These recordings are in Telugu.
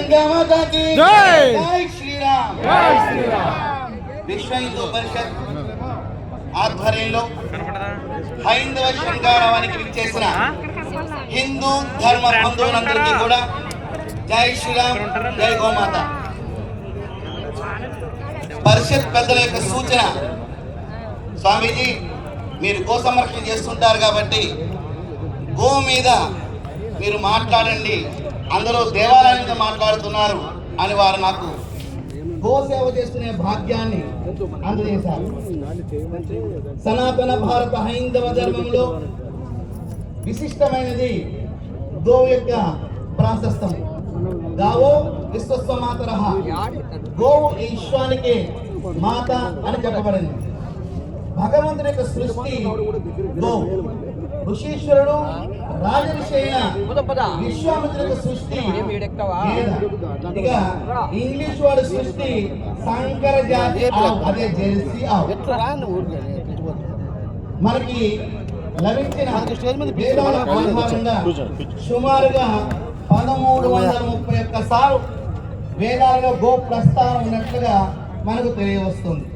गंगा माता की जय। जय श्री राम। जय శ్రీరామ్. విశ్వ హిందూ పరిషత్ ఆధ్వర్యంలో హైందవ శృంగారానికి విచ్చేసిన హిందూ ధర్మ బంధువులందరికీ కూడా జై శ్రీరామ్, జై గోమాత. పరిషత్ పెద్దల యొక్క సూచన, స్వామీజీ మీరు గో సంరక్షణ చేస్తుంటారు కాబట్టి గో మీద మీరు మాట్లాడండి, అందరూ దేవాలయం మీద మాట్లాడుతున్నారు అని వారు నాకు గో సేవ చేసుకునే భాగ్యాన్ని అందజేశారు. సనాతన భారత హైందవ ధర్మంలో విశిష్టమైనది గోవు యొక్క ప్రాశస్తం. గావో విశ్వస్వ మాతరః, గోవు ఈ విశ్వానికి మాత అని చెప్పబడింది. భగవంతుని యొక్క సృష్టి గోవు. ఋషీశ్వరుడు రాజర్షి అయిన విశ్వామిత్రుడి యొక్క సృష్టి గేదె. ఇక ఇంగ్లీష్ వాడి సృష్టి సంకర జాతి ఆవు, అదే జెర్సీ ఆవు. మనకి లభించిన వేదాల ఆధారంగా సుమారుగా 1331 సార్లు వేదాలలో గో ప్రస్తావన ఉన్నట్లుగా మనకు తెలియవస్తుంది.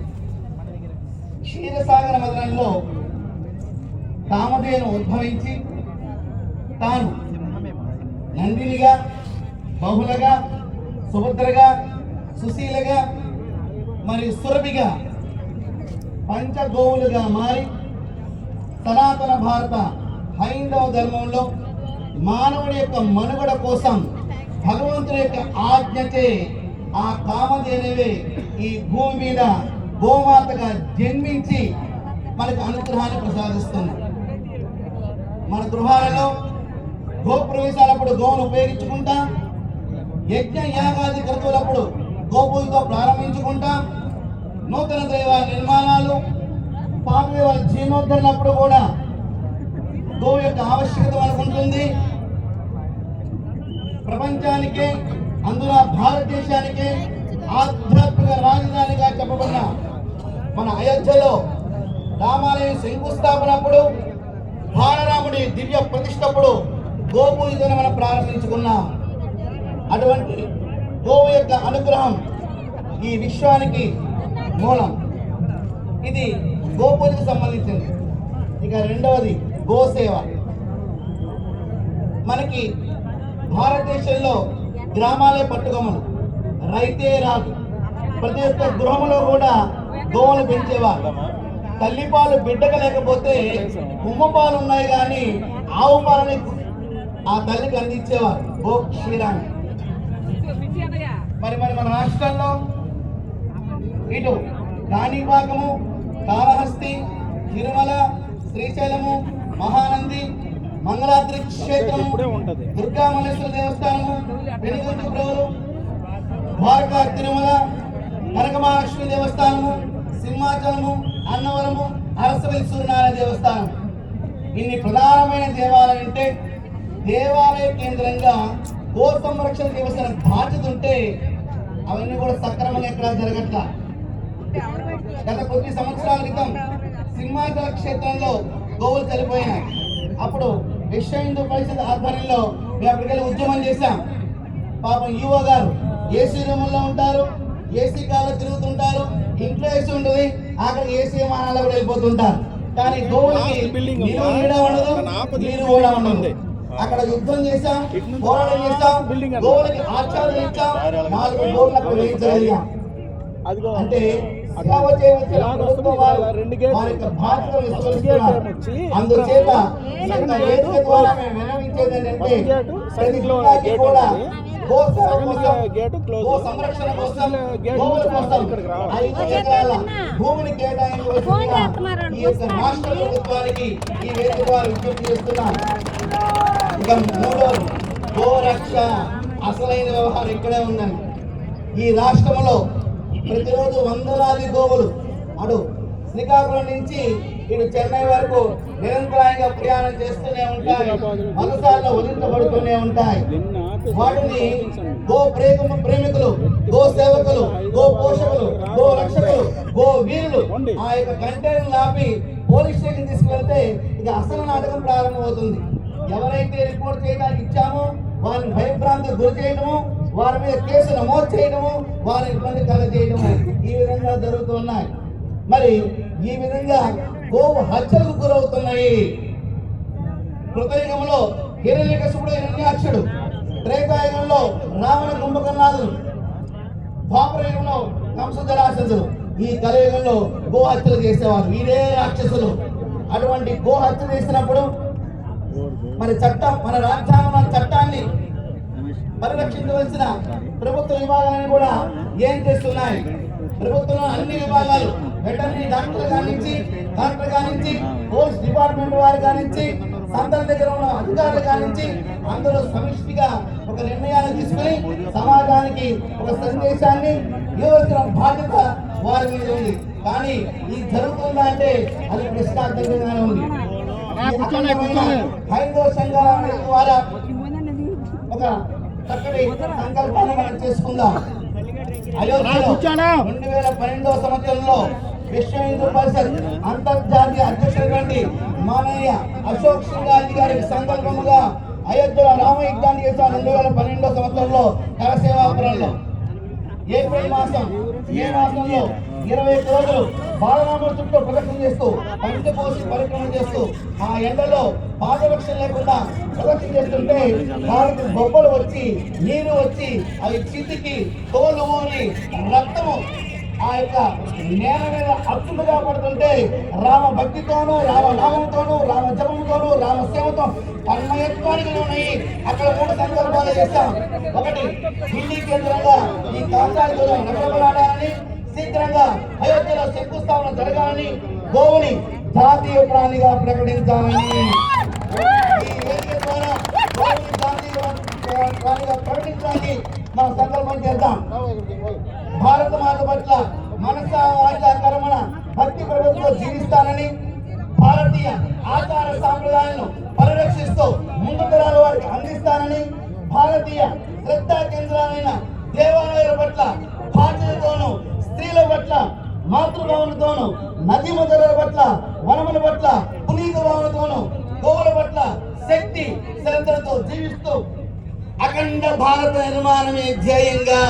క్షీరసాగర మదనంలో కామధేను ఉద్భవించి తాను నందినిగా, బహుళగా, సుభద్రగా, సుశీలగా మరియు సురభిగా పంచగోవులుగా మారి సనాతన భారత హైందవ ధర్మంలో మానవుడి యొక్క మనుగడ కోసం భగవంతుని యొక్క ఆజ్ఞచే ఆ కామధేనువే ఈ భూమి మీద గోమాతగా జన్మించి మనకు అనుగ్రహాన్ని ప్రసాదిస్తుంది. మన గృహాలలో గో ప్రవేశాలప్పుడు గోవును ఉపయోగించుకుంటాం, యజ్ఞ యాగాది క్రతువులప్పుడు గోపూజతో ప్రారంభించుకుంటాం, నూతన దైవాల నిర్మాణాలు, పాత దైవాల జీర్ణోద్ధరణప్పుడు కూడా గోవు యొక్క ఆవశ్యకత మనకు ఉంటుంది. ప్రపంచానికే, అందులో భారతదేశానికే ఆధ్యాత్మిక రాజధానిగా చెప్పబడిన మన అయోధ్యలో రామాలయం శంకుస్థాపనప్పుడు, బాలరాముడి దివ్య ప్రతిష్టప్పుడు గోపూజను మనం ప్రారంభించుకున్నాం. అటువంటి గోవు యొక్క అనుగ్రహం ఈ విశ్వానికి మూలం. ఇది గోపూజకు సంబంధించింది. ఇక రెండవది గోసేవ. మనకి భారతదేశంలో గ్రామాలే పట్టుకొమ్మలు, రైతే రాదు. ప్రతి ఒక్క గృహంలో కూడా గోవులు పెంచేవారు. తల్లిపాలు బిడ్డకు లేకపోతే ఉమ్మ పాలు ఉన్నాయి కానీ ఆవు పాలని ఆ తల్లికి అందించేవారు గో క్షీరాన్ని. మరి మన రాష్ట్రంలో ఇటు కాణిపాకము, కాళహస్తి, తిరుమల, శ్రీశైలము, మహానంది, మంగళాద్రి క్షేత్రము, దుర్గామల్లేశ్వర దేవస్థానము, వెనుగంచుప్రవులు, ద్వారకా తిరుమల, కనకమహాలక్ష్మి దేవస్థానము, సింహాచలము, అన్నవరము, అరసవల్లి సూర్యనారాయణ దేవస్థానం. ఇన్ని ప్రధానమైన దేవాలయం ఉంటే దేవాలయ కేంద్రంగా గో సంరక్షణ చేసిన బాధ్యత ఉంటే అవన్నీ కూడా సక్రమంగా ఎక్కడ జరగట్లా. గత కొద్ది సంవత్సరాల క్రితం సింహాచల క్షేత్రంలో గోవులు చనిపోయినాయి. అప్పుడు విశ్వ హిందూ పరిషత్ ఆధ్వర్యంలో మేము అక్కడికి ఉద్యమం చేశాం. పాపం ఈవో గారు ఏసీ రూముల్లో ఉంటారు, ఏసీ కాల్లో తిరుగుతుంటారు, ఇంట్లో ఏసీ ఉంటుంది, అక్కడ ఏసీ విమానాల్లో కూడా వెళ్ళిపోతుంటారు. కానీ గోవులకి నీరు నీడ ఉండదు, నీరు కూడా ఉండదు. అక్కడ యుద్ధం చేశాం, పోరాటం చేశాం, గోవులకి ఆచారం ఇచ్చాం, 4 గోవులు అక్కడ వేయించగలిగాం. అంటే సేవ చేయవలసిన ప్రభుత్వం వారు వారి యొక్క బాధ్యతను విస్మరిస్తున్నారు. అందుచేత ఈ యొక్క వేదిక ద్వారా మేము విన్నవించేది ఏంటంటే ప్రతి జిల్లాకి కూడా గో సేవ కోసం, గో సంరక్షణ కోసం, గోవుల కోసం 5 ఎకరాల భూమిని కేటాయించవలసిందిగా ఈ యొక్క రాష్ట్ర ప్రభుత్వానికి ఈ వేదిక ద్వారా విజ్ఞప్తి చేస్తున్నాం. ఇక మూడోది గోరక్ష. అసలైన వ్యవహారం ఇక్కడే ఉందండి. ఈ రాష్ట్రంలో ప్రతిరోజు వందలాది గోవులు అటు శ్రీకాకుళం నుంచి ఇటు చెన్నై వరకు నిరంతరాయంగా ప్రయాణం చేస్తూనే ఉంటాయి, మనసాల్లో వదిలించబడుతూనే ఉంటాయి. వాటిని గో ప్రేమికులు, గో సేవకులు, గో పోషకులు, గో రక్షకులు, గో వీరులు ఆ యొక్క కంటైనర్ ఆపి పోలీస్ స్టేషన్ తీసుకువెళ్తే ఇక అసలు నాటకం ప్రారంభమవుతుంది. ఎవరైతే రిపోర్ట్ చేయడానికి ఇచ్చామో వారిని భయభ్రాంతికి గురి చేయడము, వారి మీద కేసు నమోదు చేయడము, వారి ఇబ్బంది కలగజేయడము ఈ విధంగా జరుగుతున్నాయి. మరి ఈ విధంగా గోవు హత్యలకు గురవుతున్నాయి. కృతయుగంలో హిరణ్యకశిపుడు, హిరణ్యాక్షుడు, త్రేతాయుగంలో రావణ కుంభకర్ణాదులు, ద్వాపరయుగంలో కంసజరాసంతులు, ఈ కలియుగంలో గోహత్యలు చేసేవారు వీరే రాక్షసులు. అటువంటి గోహత్య చేసినప్పుడు మరి చట్టం, మన రాజ్యాంగం చట్టాన్ని పరిరక్షించవలసిన ప్రభుత్వ విభాగాలను కూడా ఏం చేస్తున్నాయి? ప్రభుత్వం అన్ని విభాగాలు, వెటర్నరీ డాక్టర్ కానించి, పోలీస్ డిపార్ట్మెంట్ వారి కానించి, సంతాన దగ్గర ఉన్న అధికారులు కానించి అందరూ సమిష్టిగా ఒక నిర్ణయాన్ని తీసుకుని సమాజానికి ఒక సందేశాన్ని ఇవ్వాల్సిన బాధ్యత వారి మీద ఉంది. కానీ ఇది జరుగుతుందా అంటే అది ప్రశ్నార్థకంగానే ఉంది. హైందవ సంఘాల ద్వారా ఒక చక్కటి సంకల్పాన్ని మనం చేసుకుందాం. అయోధ్యలో 2012వ సంవత్సరంలో విశ్వ హిందూ పరిషత్ అంతర్జాతీయ అధ్యక్షుడు మాననీయ అశోక్ సింఘాల్ గారి సంకల్పముగా అయోధ్యలో రామయజ్ఞాన్ని చేశారు. 2012వ సంవత్సరంలో కరసేవాపురంలో ఏప్రిల్ మాసం, మే మాసంలో 21 రోజులు బాలరాముల చుట్టూ ప్రదక్షిణ చేస్తూ, పంచకోసి పరిక్రమణ చేస్తూ, ఆ ఎండలో పాదరక్షణ లేకుండా ప్రదక్షిణ చేస్తుంటే వారికి బొబ్బలు వచ్చి, నీరు వచ్చి, అవి చితికి తోలు ఊరి రక్తము ఆ యొక్క నేల మీద అచ్చులుగా పడుతుంటే రామ భక్తితోనూ, రామ నామంతోనూ, రామ జపంతోనూ, రామ సేవతో తన్మయత్వానికి ఉన్నాయి. అక్కడ 3 సందర్భాలు చేస్తాం. ఒకటి, ఢిల్లీ కేంద్రంగా ఈ కాంతాలు నగరబడాలని, శీఘ్రంగా అయోధ్యలో శంకుస్థాపన జరగాలని, గోవుని జాతీయ ప్రాణిగా ప్రకటించాలని, ఈ వేదిక ద్వారా గోవుని జాతీయ ప్రాణిగా ప్రకటించాలని మనం సంకల్పం చేద్దాం. భారత మాత పట్ల మనస వాచ కర్మణ భక్తి ప్రభుత్వం జీవిస్తానని, భారతీయ ఆచార సాంప్రదాయాలను పరిరక్షిస్తూ ముందు తరాల వారికి అందిస్తానని, భారతీయ శ్రద్ధా కేంద్రాలైన దేవాలయాల పట్ల బాధ్యతతోనూ, స్త్రీల పట్ల మాతృభావనతోనూ, నదీ మొదల పట్ల, వనముల పట్ల పునీత భావనతోనూ, గోవుల పట్ల శక్తి శ్రద్ధలతో జీవిస్తూ అఖండ భారత నిర్మాణమే ధ్యేయంగా